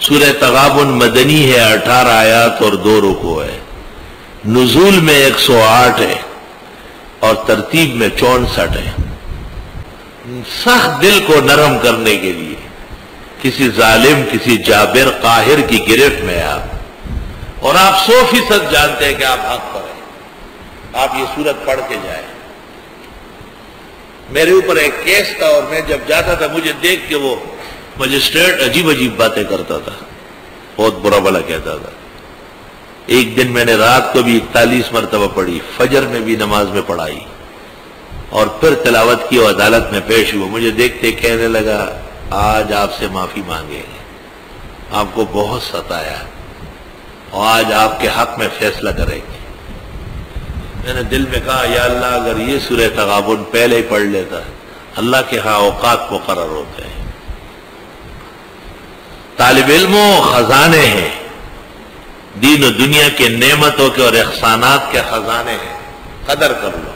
سورہ تغابن مدنی ہے، 18 آیات اور 2 رکوع ہے، نزول میں 108 ہے اور ترتیب میں 64 ہے۔ سخت دل کو نرم کرنے کے لیے کسی ظالم، کسی جابر قاہر کی گرفت میں آپ، اور آپ 100% جانتے ہیں کہ آپ حق پر ہیں، آپ یہ سورت پڑھ کے جائیں۔ میرے اوپر ایک کیس تھا اور میں جب جاتا تھا مجھے دیکھ کے وہ مجسٹریٹ عجیب عجیب باتیں کرتا تھا، بہت برا بھلا کہتا تھا۔ ایک دن میں نے رات کو بھی 41 مرتبہ پڑھی، فجر میں بھی نماز میں پڑھائی اور پھر تلاوت کی اور عدالت میں پیش ہوا۔ مجھے دیکھتے کہنے لگا آج آپ سے معافی مانگیں گے، آپ کو بہت ستایا اور آج آپ کے حق میں فیصلہ کریں گے۔ میں نے دل میں کہا یا اللہ اگر یہ سورہ تغابن پہلے ہی پڑھ لیتا، اللہ کے ہاں اوقات مقرر ہوتے ہیں۔ طالب علموں خزانے ہیں، دین و دنیا کے نعمتوں کے اور احسانات کے خزانے ہیں، قدر کر لو۔